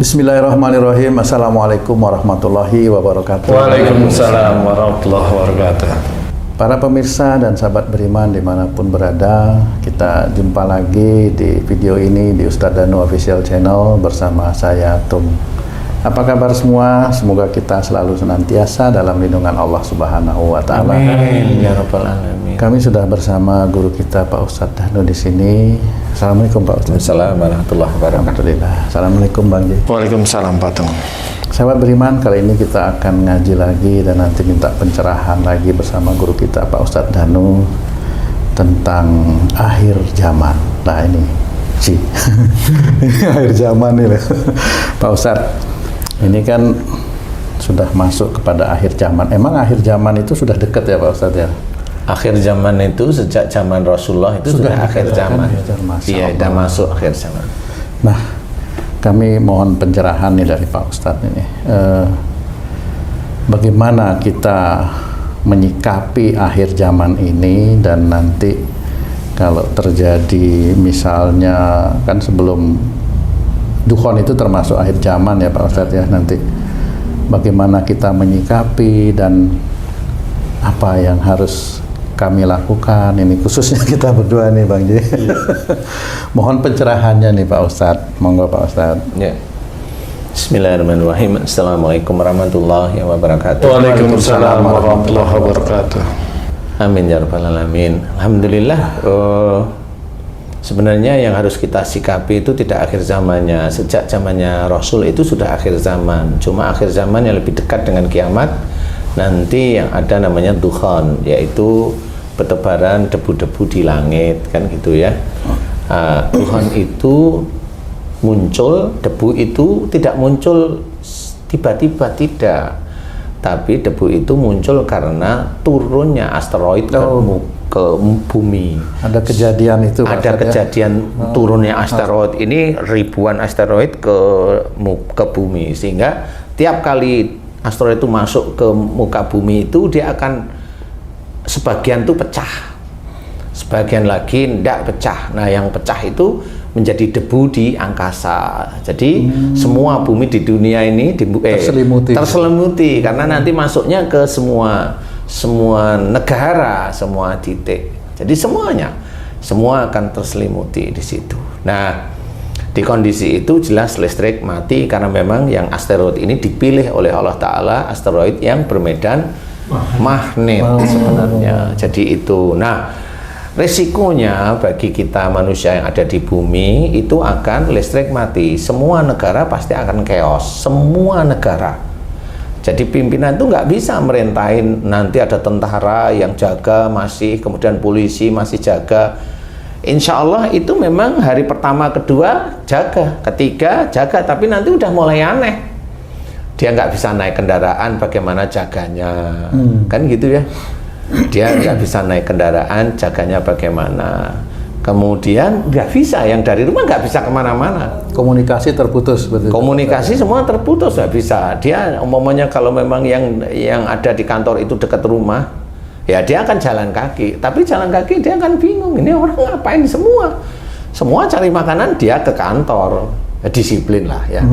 Bismillahirrahmanirrahim. Assalamualaikum warahmatullahi wabarakatuh. Waalaikumsalam warahmatullahi wabarakatuh. Para pemirsa dan sahabat beriman dimanapun berada, kita jumpa lagi di video ini di Ustadz Danu Official Channel bersama saya Tum. Apa kabar semua? Semoga kita selalu senantiasa dalam lindungan Allah Subhanahu wa Ta'ala. Amin ya rabbal alamin. Kami sudah bersama guru kita Pak Ustadz Danu di sini. Assalamualaikum Pak Ustadz. Assalamualaikum warahmatullahi wabarakatuh. Alhamdulillah. Assalamualaikum Bang J. Waalaikumsalam Pak Tung. Sahabat beriman, kali ini kita akan ngaji lagi dan nanti minta pencerahan lagi bersama guru kita Pak Ustadz Danu tentang akhir zaman. Nah ini sih akhir zaman ini Pak Ustadz. Ini kan sudah masuk kepada akhir zaman. Emang akhir zaman itu sudah dekat ya Pak Ustadz ya? Akhir zaman itu sejak zaman Rasulullah itu sudah akhir zaman. Iya, sudah masuk akhir zaman. Nah, kami mohon pencerahan nih dari Pak Ustadz ini. Bagaimana kita menyikapi akhir zaman ini dan nanti kalau terjadi misalnya kan sebelum Dukhon itu termasuk akhir zaman ya Pak Ustadz ya, nanti bagaimana kita menyikapi dan apa yang harus kami lakukan ini khususnya kita berdua nih Bang J. Mohon pencerahannya nih Pak Ustadz, monggo Pak Ustadz. Ya. Bismillahirrahmanirrahim. Assalamualaikum warahmatullahi wabarakatuh. Waalaikumsalam warahmatullahi wabarakatuh. Amin ya rabbal alamin. Alhamdulillah. Sebenarnya yang harus kita sikapi itu tidak akhir zamannya. Sejak zamannya Rasul itu sudah akhir zaman. Cuma akhir zaman yang lebih dekat dengan kiamat. Nanti yang ada namanya Dukhon, yaitu bertebaran debu-debu di langit, kan gitu ya. Dukhon itu muncul, debu itu tidak muncul tiba-tiba, tidak. Tapi debu itu muncul karena turunnya asteroid ke bumi. Ada kejadian itu Pak ada kejadian turunnya asteroid ini, ribuan asteroid ke bumi, sehingga tiap kali asteroid itu masuk ke muka bumi itu dia akan sebagian tuh pecah, sebagian lagi tidak pecah. Nah yang pecah itu menjadi debu di angkasa. Jadi semua bumi di dunia ini terselimuti karena nanti masuknya ke semua negara, semua titik. Jadi semua akan terselimuti di situ. Nah, di kondisi itu jelas listrik mati karena memang yang asteroid ini dipilih oleh Allah Ta'ala asteroid yang bermedan magnet sebenarnya. Jadi itu. Nah, resikonya bagi kita manusia yang ada di bumi itu akan listrik mati. Semua negara pasti akan chaos. Semua negara. Jadi pimpinan itu nggak bisa merintahin, nanti ada tentara yang jaga masih, kemudian polisi masih jaga. Insya Allah itu memang hari pertama, kedua jaga, ketiga jaga, tapi nanti udah mulai aneh. Dia nggak bisa naik kendaraan, bagaimana jaganya, kan gitu ya. Dia nggak bisa naik kendaraan, jaganya bagaimana. Kemudian nggak bisa, yang dari rumah nggak bisa kemana-mana. Komunikasi terputus. Betul. Komunikasi semua terputus, nggak bisa. Dia umpamanya kalau memang yang ada di kantor itu dekat rumah, ya dia akan jalan kaki. Tapi jalan kaki dia akan bingung, ini orang ngapain semua? Semua cari makanan, dia ke kantor. Ya, disiplin lah ya.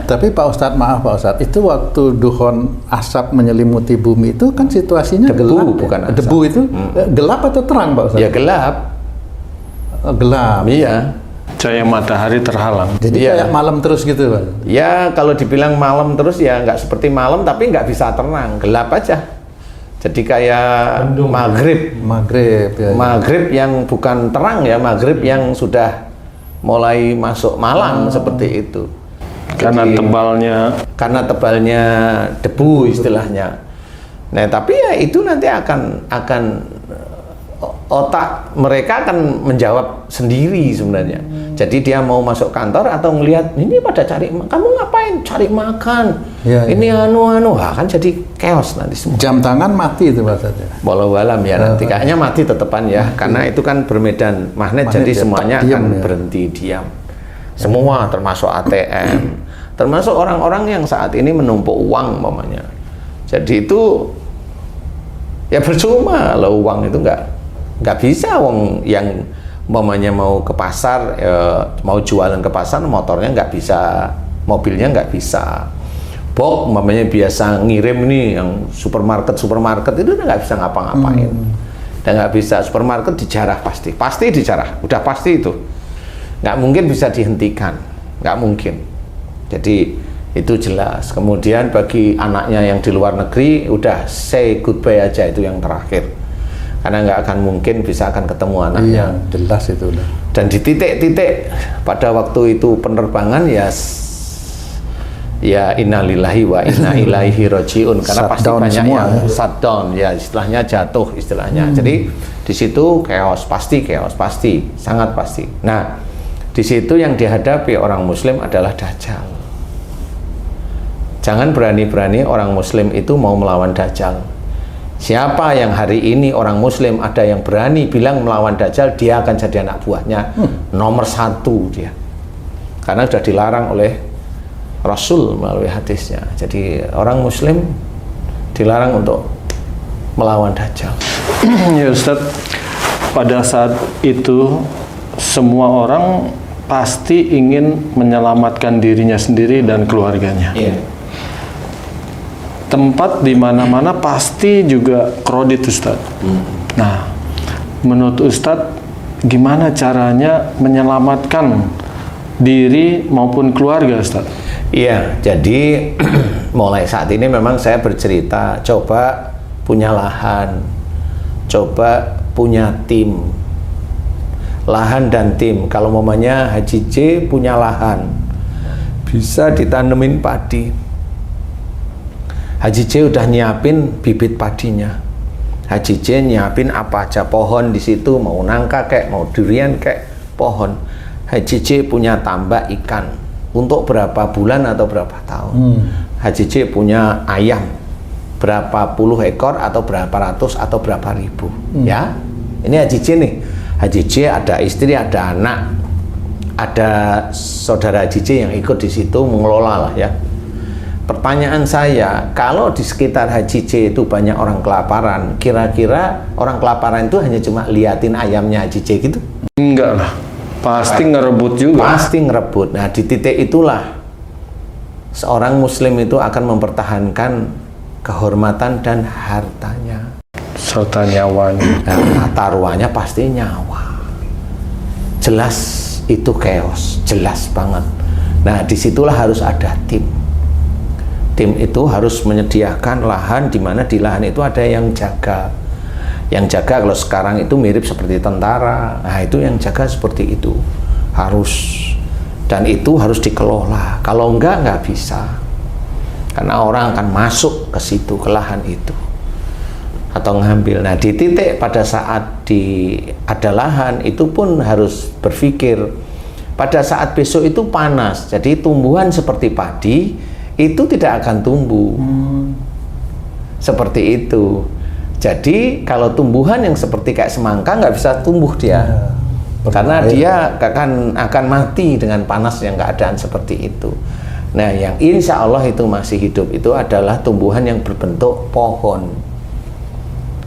Tapi Pak Ustadz, maaf Pak Ustadz, itu waktu Dukhon asap menyelimuti bumi itu kan situasinya debu, gelap, bukan ya? asap. Debu itu gelap atau terang Pak Ustadz? Ya gelap. Gelap. Iya. Cahaya matahari terhalang. Jadi kayak malam terus gitu Pak? Ya kalau dibilang malam terus ya nggak seperti malam, tapi nggak bisa terang, gelap aja. Jadi kayak maghrib. Ya, maghrib yang bukan terang ya, maghrib yang sudah mulai masuk malam seperti itu. Karena tebalnya debu istilahnya. Nah tapi ya itu nanti akan otak mereka akan menjawab sendiri sebenarnya. Jadi dia mau masuk kantor atau ngelihat ini pada cari, kamu ngapain cari makan? Ini kan jadi chaos nanti semua. Jam tangan mati itu Pak saja. Walau-walam ya nanti kayaknya mati tetepan ya, karena itu kan bermedan magnet jadi semuanya akan berhenti diam. Semua termasuk ATM, termasuk orang-orang yang saat ini menumpuk uang umpamanya. Jadi itu ya percuma, kalau uang itu nggak bisa, uang yang umpamanya mau ke pasar, mau jualan ke pasar, motornya nggak bisa, mobilnya nggak bisa. Box umpamanya biasa ngirim nih yang supermarket itu udah nggak bisa ngapa-ngapain. Dan nggak bisa, supermarket dijarah pasti dijarah, udah pasti itu. Nggak mungkin bisa dihentikan, nggak mungkin. Jadi itu jelas. Kemudian bagi anaknya yang di luar negeri, udah say goodbye aja, itu yang terakhir. Karena nggak akan mungkin bisa akan ketemu anaknya. Iya, jelas itu udah. Dan di titik-titik pada waktu itu penerbangan ya innalillahi wa inna ilaihi rajiun, karena pasti Shutdown banyak semua, yang shutdown, ya istilahnya jatuh istilahnya. Jadi di situ chaos, pasti sangat pasti. Nah, di situ yang dihadapi orang Muslim adalah Dajjal. Jangan berani-berani orang Muslim itu mau melawan Dajjal. Siapa yang hari ini orang Muslim ada yang berani bilang melawan Dajjal, dia akan jadi anak buahnya nomor 1 dia. Karena sudah dilarang oleh Rasul melalui hadisnya. Jadi orang Muslim dilarang untuk melawan Dajjal. Ya Ustaz, pada saat itu semua orang pasti ingin menyelamatkan dirinya sendiri dan keluarganya. Iya. Tempat di mana-mana pasti juga kredit Ustaz. Nah, menurut Ustaz, gimana caranya menyelamatkan diri maupun keluarga Ustaz? Iya, jadi mulai saat ini memang saya bercerita, coba punya lahan, coba punya tim, lahan dan tim. Kalau mamanya Haji J punya lahan, bisa ditanemin padi. Haji J udah nyiapin bibit padinya. Haji J nyiapin apa aja, pohon di situ, mau nangka kayak, mau durian kayak, pohon. Haji J punya tambak ikan untuk berapa bulan atau berapa tahun. Haji J punya ayam berapa puluh ekor atau berapa ratus atau berapa ribu. Ya, ini Haji J nih. Haji J ada istri, ada anak, ada saudara Haji J yang ikut di situ mengelola lah ya. Pertanyaan saya, kalau di sekitar Haji J itu banyak orang kelaparan, kira-kira orang kelaparan itu hanya cuma liatin ayamnya Haji J gitu? Enggak lah, pasti ngerebut juga. Pasti ngerebut. Nah, di titik itulah seorang Muslim itu akan mempertahankan kehormatan dan hartanya. Serta nyawanya. Nah, taruhannya pasti nyawa. Jelas itu chaos, jelas banget. Nah, disitulah harus ada tim. Tim itu harus menyediakan lahan, di mana di lahan itu ada yang jaga. Yang jaga kalau sekarang itu mirip seperti tentara. Nah, itu yang jaga seperti itu. Harus, dan itu harus dikelola. Kalau enggak bisa. Karena orang akan masuk ke situ, ke lahan itu. Atau ngambil. Nah, di titik pada saat ada lahan, itu pun harus berpikir. Pada saat besok itu panas, jadi tumbuhan seperti padi itu tidak akan tumbuh. Seperti itu. Jadi kalau tumbuhan yang seperti kayak semangka nggak bisa tumbuh dia. Karena dia akan mati dengan panas yang keadaan seperti itu. Nah, yang insya Allah itu masih hidup itu adalah tumbuhan yang berbentuk pohon.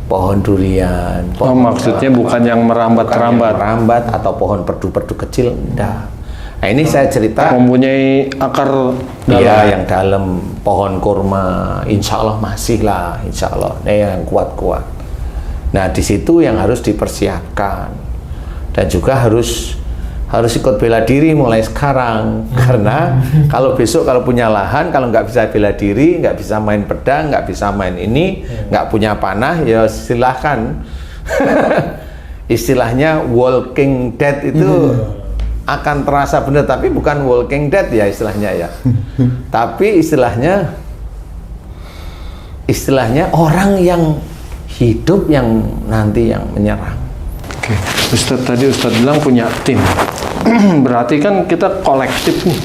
Pohon durian. Pohon Maksudnya bukan yang merambat-rambat. Atau pohon perdu-perdu kecil, enggak. Nah, ini saya cerita mempunyai akar dalam. Iya, yang dalam. Pohon kurma, insya Allah masih lah, insya Allah. Nah, yang kuat-kuat. Nah, di situ yang harus dipersiapkan. Dan juga harus ikut bela diri mulai sekarang. Karena kalau besok kalau punya lahan, kalau nggak bisa bela diri, nggak bisa main pedang, nggak bisa main ini, nggak punya panah, ya silahkan. Istilahnya walking dead itu akan terasa benar, tapi bukan walking dead ya istilahnya ya. Tapi istilahnya orang yang hidup yang nanti yang menyerang. Oke, Ustadz tadi Ustadz bilang punya tim. Berarti kan kita kolektif nih.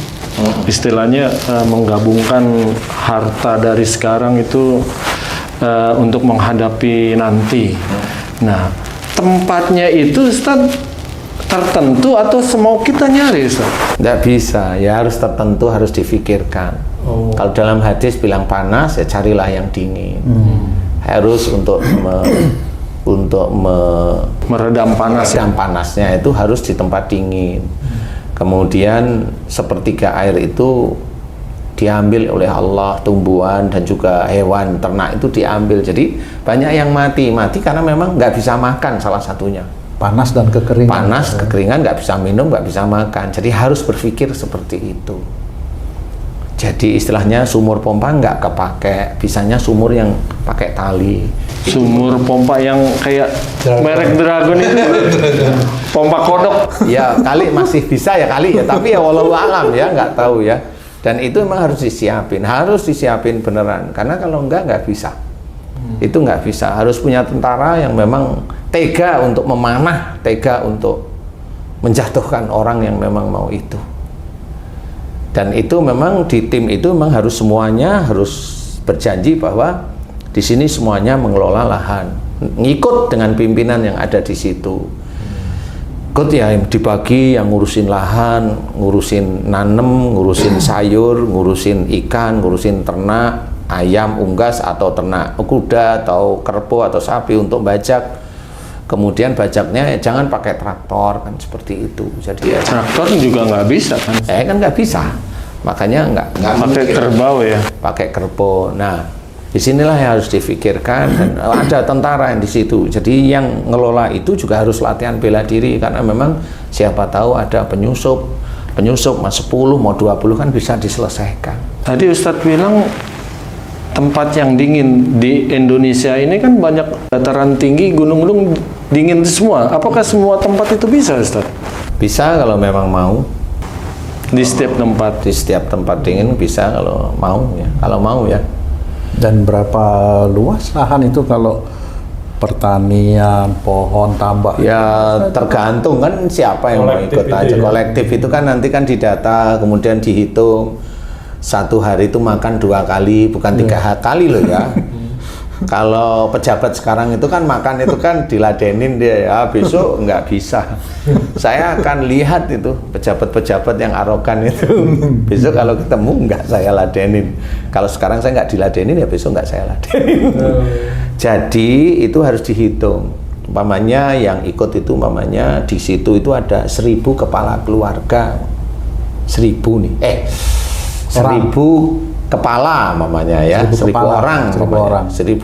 Istilahnya menggabungkan harta dari sekarang itu untuk menghadapi nanti. Nah, tempatnya itu Ustadz tertentu atau semau kita nyari Ustaz? Nggak bisa, ya harus tertentu, harus difikirkan. Kalau dalam hadis bilang panas, ya carilah yang dingin. Harus untuk untuk Meredam panas ya. meredam panasnya itu harus di tempat dingin. Kemudian sepertiga air itu diambil oleh Allah, tumbuhan dan juga hewan ternak itu diambil. Jadi banyak yang mati karena memang nggak bisa makan, salah satunya Panas dan kekeringan. panas, kekeringan, nggak bisa minum, nggak bisa makan. Jadi harus berpikir seperti itu. Jadi istilahnya sumur pompa nggak kepake, bisanya sumur yang pakai tali. Sumur pompa yang kayak merek Dragon itu, pompa kodok. Ya kali masih bisa ya kali ya, tapi ya walau alam ya, nggak tahu ya. Dan itu memang harus disiapin beneran, karena kalau nggak bisa. Itu nggak bisa, harus punya tentara yang memang tega untuk memanah, tega untuk menjatuhkan orang yang memang mau itu. Dan itu memang di tim itu memang harus semuanya harus berjanji bahwa di sini semuanya mengelola lahan, ngikut dengan pimpinan yang ada di situ. Ikut ya, yang dibagi, yang ngurusin lahan, ngurusin nanem, ngurusin sayur, ngurusin ikan, ngurusin ternak, ayam, unggas atau ternak kuda atau kerbau atau sapi untuk bajak. Kemudian bajaknya jangan pakai traktor, kan seperti itu. Jadi ya Traktor juga nggak bisa kan? kan nggak bisa, makanya nggak Pakai mungkin. kerbau ya. Pakai kerbau. Nah, disinilah yang harus difikirkan, dan ada tentara yang di situ. Jadi yang ngelola itu juga harus latihan bela diri, karena memang siapa tahu ada penyusup mas 10 mau 20 kan bisa diselesaikan. Tadi Ustadz bilang tempat yang dingin di Indonesia ini kan banyak dataran tinggi, gunung-gunung dingin semua. Apakah semua tempat itu bisa, Ustadz? Bisa kalau memang mau. Di setiap tempat. Di setiap tempat dingin bisa kalau mau ya. Kalau mau ya. Dan berapa luas lahan itu kalau pertanian, pohon, tambak? Ya tergantung kan siapa yang mau ikut aja. Kolektif itu kan nanti kan didata, kemudian dihitung. Satu hari itu makan 2 kali, bukan 3 kali loh ya. Kalau pejabat sekarang itu kan makan itu kan diladenin dia ya, besok nggak bisa. Saya akan lihat itu pejabat-pejabat yang arogan itu. Besok kalau ketemu nggak saya ladenin. Kalau sekarang saya nggak diladenin ya besok nggak saya ladenin. Jadi itu harus dihitung. Umpamanya yang ikut itu umpamanya di situ itu ada 1000 kepala keluarga. 1000 nih. 1000 kepala mamanya ya, 1000 orang, 1000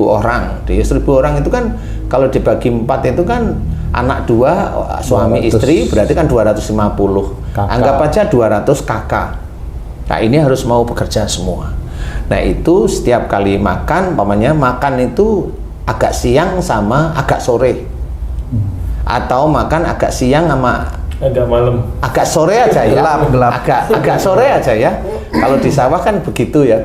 orang. Di 1000 orang itu kan kalau dibagi 4 itu kan anak 2, suami 200. istri, berarti kan 250. Kakak. Anggap aja 200 kakak. Nah, ini harus mau bekerja semua. Nah, itu setiap kali makan, mamanya makan itu agak siang sama agak sore. Atau makan agak siang sama agak sore aja ya, agak sore aja ya. Kalau di sawah kan begitu ya.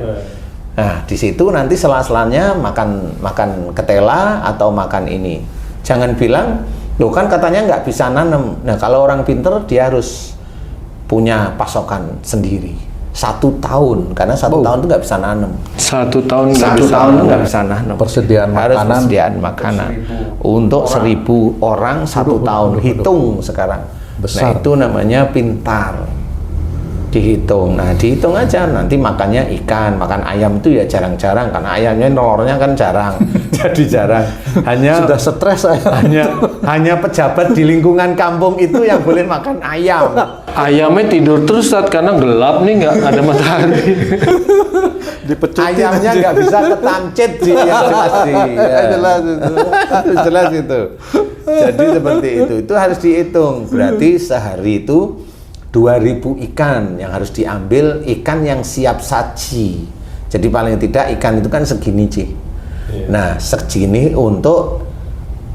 Nah, di situ nanti sela-selanya makan ketela atau makan ini. Jangan bilang, loh kan katanya nggak bisa nanam. Nah, kalau orang pinter dia harus punya pasokan sendiri. 1 tahun, karena 1 tahun itu nggak bisa nanam. 1 tahun nggak 1 bisa tahun nanam. nggak bisa nanam. Persediaan Harus makanan. persediaan makanan untuk 1000 orang 1 tahun. Hitung sekarang. Besar. Nah, itu namanya pintar. Dihitung. Nah, dihitung aja. Nanti makannya ikan, makan ayam itu ya jarang-jarang, karena ayamnya telurnya kan jarang. Jadi jarang. Hanya Sudah stres saya. hanya pejabat di lingkungan kampung itu yang boleh makan ayam. Ayamnya tidur terus saat karena gelap nih, nggak ada matahari. Ayamnya nggak bisa ketamcit sih, yang jelas sih. Ya. Jelas itu. Jadi seperti itu harus dihitung. Berarti sehari itu 2000 ikan yang harus diambil, ikan yang siap saji. Jadi paling tidak ikan itu kan segini sih. Nah, segini untuk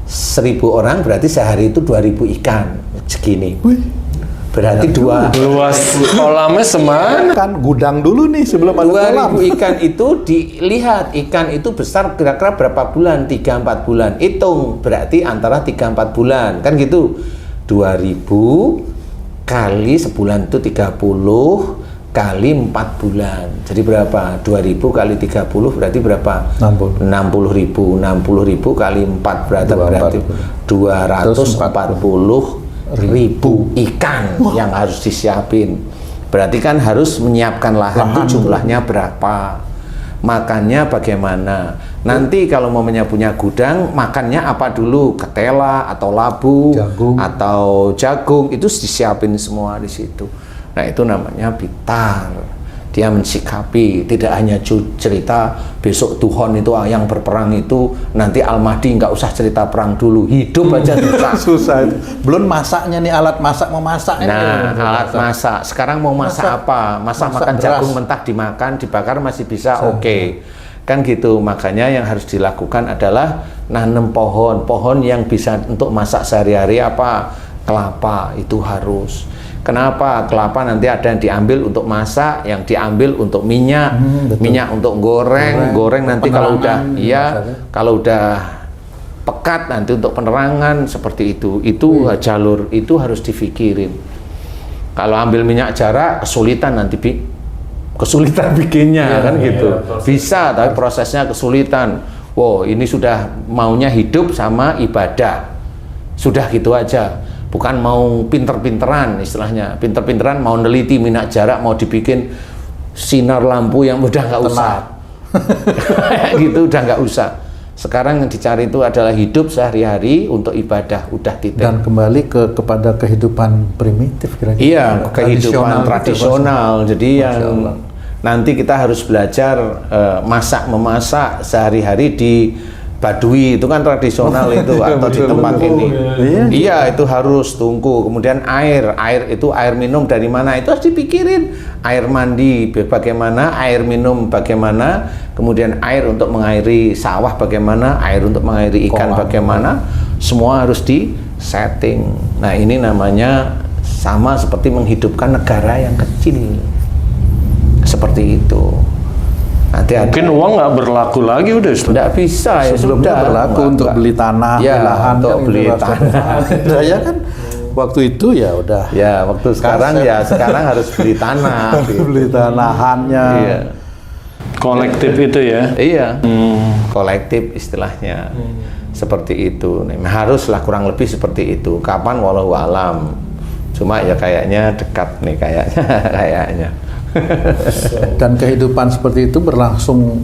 1000 orang berarti sehari itu 2000 ikan segini. Berarti Luas kolamnya semana? Kan gudang dulu nih sebelum ada kolam. 2000 ikan itu dilihat, ikan itu besar kira-kira berapa bulan, 3-4 bulan. Hitung, berarti antara 3-4 bulan, kan gitu. 2000 kali sebulan itu 30 kali 4 bulan. Jadi berapa? 2000 kali 30 berarti berapa? 60. 60.000. 60.000 kali 4 berarti 240.000 ikan yang harus disiapin. Berarti kan harus menyiapkan lahan itu jumlahnya berapa? makannya bagaimana. Nanti kalau momennya punya gudang, makannya apa dulu? Ketela atau labu Jagung. atau jagung, itu disiapin semua di situ. Nah, itu namanya bitar. Dia mensikapi, tidak hanya cerita besok Tuhon itu yang berperang itu, nanti Al-Mahdi nggak usah cerita perang dulu, hidup aja susah. Susah itu. Belum masaknya nih, alat masak, mau masak ini. Nah, alat masak. Sekarang mau masak apa? Masak makan beras. jagung mentah dimakan, dibakar masih bisa, oke. Kan gitu. Makanya yang harus dilakukan adalah nanam pohon yang bisa untuk masak sehari-hari apa? Kelapa, itu harus. Kenapa? Kelapa nanti ada yang diambil untuk masak, yang diambil untuk minyak, minyak untuk goreng nanti kalau udah, kalau udah pekat nanti untuk penerangan, seperti itu. Itu jalur itu harus difikirin. Kalau ambil minyak jarak kesulitan nanti kesulitan bikinnya kan gitu. Bisa, tapi prosesnya kesulitan. Wow, ini sudah maunya hidup sama ibadah. Sudah gitu aja. Bukan mau pinter-pinteran istilahnya, pinter-pinteran mau neliti minyak jarak, mau dibikin sinar lampu yang udah nggak usah. Gitu udah nggak usah. Sekarang yang dicari itu adalah hidup sehari-hari untuk ibadah, udah titik. Dan kembali kepada kehidupan primitif kira-kira. Iya, kehidupan tradisional. Jadi yang nanti kita harus belajar memasak sehari-hari di Baduy, itu kan tradisional itu, atau di tempat ini. Iya, itu harus tungku. Kemudian air itu air minum dari mana, itu harus dipikirin. Air mandi bagaimana, air minum bagaimana, kemudian air untuk mengairi sawah bagaimana, air untuk mengairi ikan bagaimana, semua harus di setting. Nah, ini namanya sama seperti menghidupkan negara yang kecil. Seperti itu. Mungkin uang nggak berlaku lagi udah. Tidak bisa ya, Sebelumnya sudah berlaku untuk beli tanah, ya, beli lahan, untuk kan beli itu tanah. Ya kan waktu itu ya udah. Ya, waktu sekarang ya sekarang harus beli tanah. Beli tanahannya. Iya. Kolektif itu ya. Iya. Kolektif istilahnya. Seperti itu. Nah, haruslah kurang lebih seperti itu. Kapan walau alam. Cuma ya kayaknya dekat nih kayaknya. Dan kehidupan seperti itu berlangsung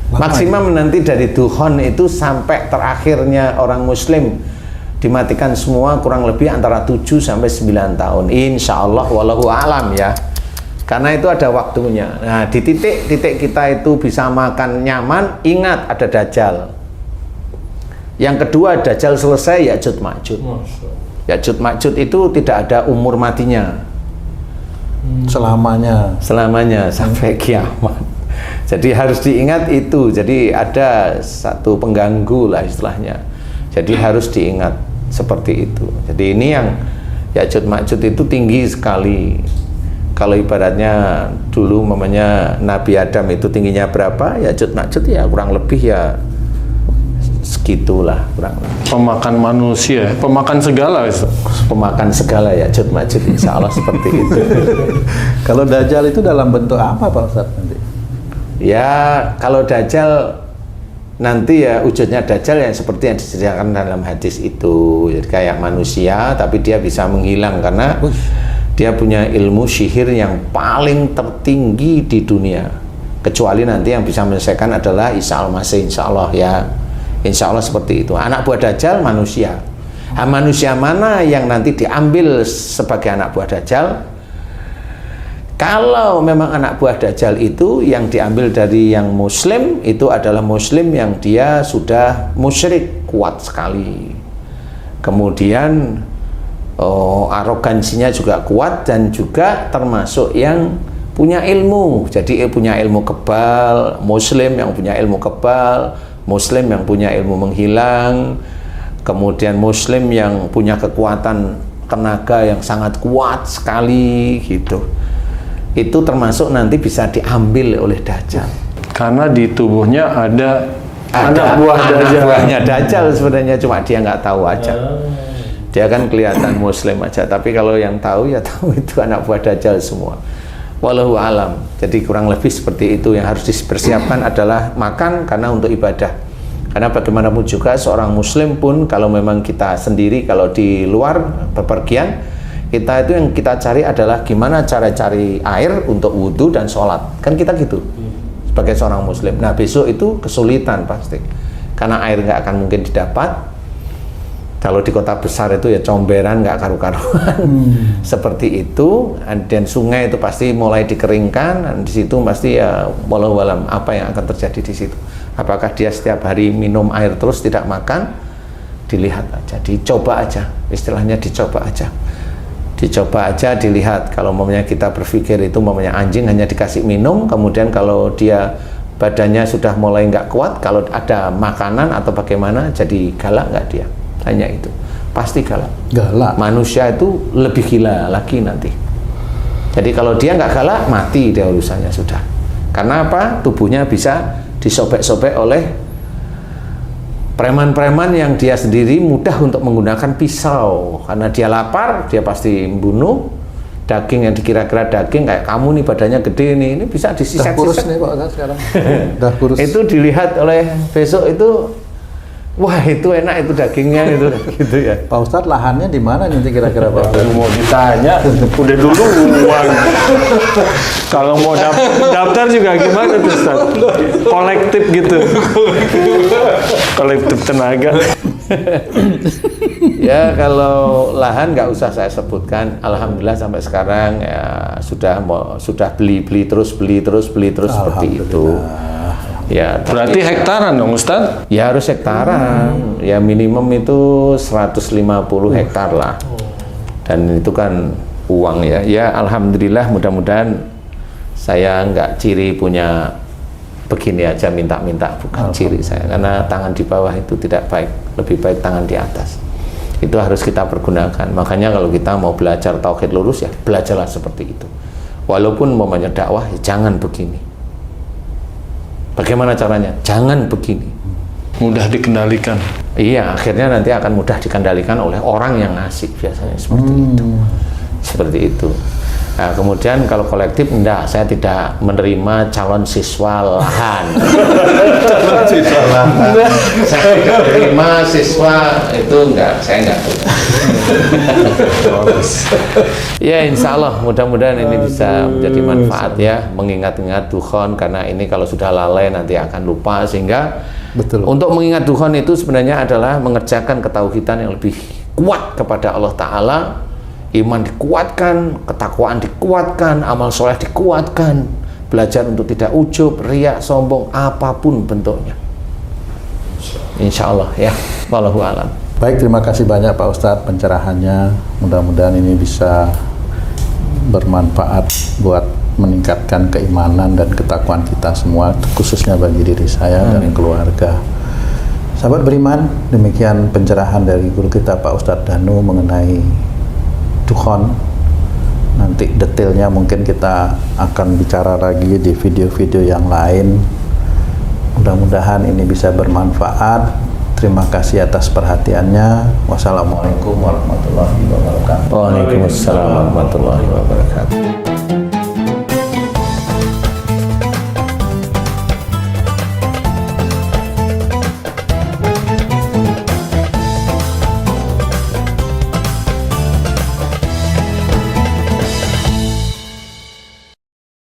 maksimum nanti dari Duhon itu sampai terakhirnya orang Muslim dimatikan semua kurang lebih antara 7 sampai 9 tahun. Insya Allah wallahu alam ya. Karena itu ada waktunya. Nah, di titik kita itu bisa makan nyaman, ingat ada Dajjal. Yang kedua, Dajjal selesai, Ya'juj Ma'juj. Ya'juj Ma'juj itu tidak ada umur matinya. selamanya Sampai kiamat. Jadi harus diingat itu. Jadi ada satu pengganggu lah istilahnya. Jadi harus diingat seperti itu. Jadi ini yang Ya'juj Ma'juj itu tinggi sekali. Kalau ibaratnya dulu mamanya Nabi Adam itu tingginya berapa, Ya'juj Ma'juj ya kurang lebih ya segitulah kurang lebih. Pemakan manusia, pemakan segala. Pemakan segala Ya'juj Ma'juj, insya Allah seperti itu. Kalau Dajjal itu dalam bentuk apa Pak Ustadz nanti? Ya, kalau Dajjal nanti ya wujudnya Dajjal yang seperti yang diceritakan dalam hadis itu. Jadi kayak manusia, tapi dia bisa menghilang karena dia punya ilmu sihir yang paling tertinggi di dunia. Kecuali nanti yang bisa menyelesaikan adalah Isa Al-Masih, insya Allah ya. Insya Allah seperti itu. Anak buah Dajjal manusia. Manusia mana yang nanti diambil sebagai anak buah Dajjal? Kalau memang anak buah Dajjal itu yang diambil dari yang Muslim, itu adalah Muslim yang dia sudah musyrik kuat sekali. Kemudian arogansinya juga kuat dan juga termasuk yang punya ilmu. Jadi punya ilmu kebal, Muslim yang punya ilmu kebal, Muslim yang punya ilmu menghilang, kemudian Muslim yang punya kekuatan tenaga yang sangat kuat sekali gitu. Itu termasuk nanti bisa diambil oleh Dajjal. Karena di tubuhnya ada anak buahnya Dajjal sebenarnya, cuma dia nggak tahu aja. Dia kan kelihatan Muslim aja, tapi kalau yang tahu ya tahu itu anak buah Dajjal semua. Wallahu alam. Jadi kurang lebih seperti itu. Yang harus dipersiapkan adalah makan karena untuk ibadah. Karena bagaimanapun juga seorang Muslim pun kalau memang kita sendiri kalau di luar bepergian, kita itu yang kita cari adalah gimana cara cari air untuk wudhu dan sholat. Kan kita gitu. sebagai seorang muslim. Nah besok itu kesulitan pasti, karena air nggak akan mungkin didapat. Kalau di kota besar itu ya comberan nggak karu-karuan, seperti itu. Dan sungai itu pasti mulai dikeringkan, dan di situ pasti ya walau alam apa yang akan terjadi di situ. Apakah dia setiap hari minum air terus tidak makan? Dilihat aja, dicoba aja, istilahnya dicoba aja. Dicoba aja, dilihat. Kalau umpamanya kita berpikir itu umpamanya anjing hanya dikasih minum, kemudian kalau dia badannya sudah mulai nggak kuat, kalau ada makanan atau bagaimana, jadi galak nggak dia? Hanya itu, pasti galak. Galak. Manusia itu lebih gila lagi nanti. Jadi kalau dia nggak galak, mati dia urusannya sudah. Karena apa? Tubuhnya bisa disobek-sobek oleh preman-preman yang dia sendiri mudah untuk menggunakan pisau. Karena dia lapar, dia pasti membunuh. Daging yang dikira-kira daging, kayak kamu nih badannya gede nih, ini bisa disisek-sisek. Udah kurus nih Pak Ustadz sekarang. Udah kurus. Itu dilihat oleh besok itu, wah itu enak itu dagingnya itu gitu ya. Pak Ustadz lahannya di mana nanti kira-kira Pak Ustadz? Mau ditanya, udah duluan. Kalau mau daftar juga gimana tuh Ustaz? Kolektif gitu. Kolektif tenaga. Ya kalau lahan nggak usah saya sebutkan. Alhamdulillah sampai sekarang ya sudah beli terus seperti itu. Ya, Berarti hektaran dong Ustaz? ya harus hektaran. Ya minimum itu 150 hektar lah. Dan itu kan uang ya. Ya alhamdulillah, mudah-mudahan saya nggak ciri punya begini aja minta-minta, bukan ciri saya. Karena tangan di bawah itu tidak baik, lebih baik tangan di atas. Itu harus kita pergunakan. Makanya kalau kita mau belajar tauhid lurus ya belajarlah seperti itu. Walaupun umpamanya dakwah ya jangan begini. Bagaimana caranya? Jangan begini. Mudah dikendalikan. Iya, akhirnya nanti akan mudah dikendalikan oleh orang yang ngasih, biasanya seperti itu. Seperti itu. Nah, kemudian kalau kolektif, enggak, saya tidak menerima calon siswa lahan. Calon siswa lahan. Saya tidak menerima siswa itu, enggak, saya enggak. Ya insya Allah mudah-mudahan ini bisa menjadi manfaat ya, mengingat-ingat dukhon, karena ini kalau sudah lalai nanti akan lupa. Sehingga Betul. untuk mengingat dukhon itu sebenarnya adalah mengerjakan ketauhidan yang lebih kuat kepada Allah Ta'ala. Iman dikuatkan, ketakwaan dikuatkan, amal soleh dikuatkan, belajar untuk tidak ujub, riak, sombong, apapun bentuknya. Insya Allah ya, wallahu alam. Baik, terima kasih banyak Pak Ustadz pencerahannya. Mudah-mudahan ini bisa bermanfaat buat meningkatkan keimanan dan ketakwaan kita semua, khususnya bagi diri saya dan keluarga. Sahabat beriman, demikian pencerahan dari guru kita Pak Ustadz Danu mengenai dukhon. Nanti detailnya mungkin kita akan bicara lagi di video-video yang lain. Mudah-mudahan ini bisa bermanfaat. Terima kasih atas perhatiannya. Wassalamualaikum warahmatullahi wabarakatuh. Waalaikumsalam warahmatullahi wabarakatuh.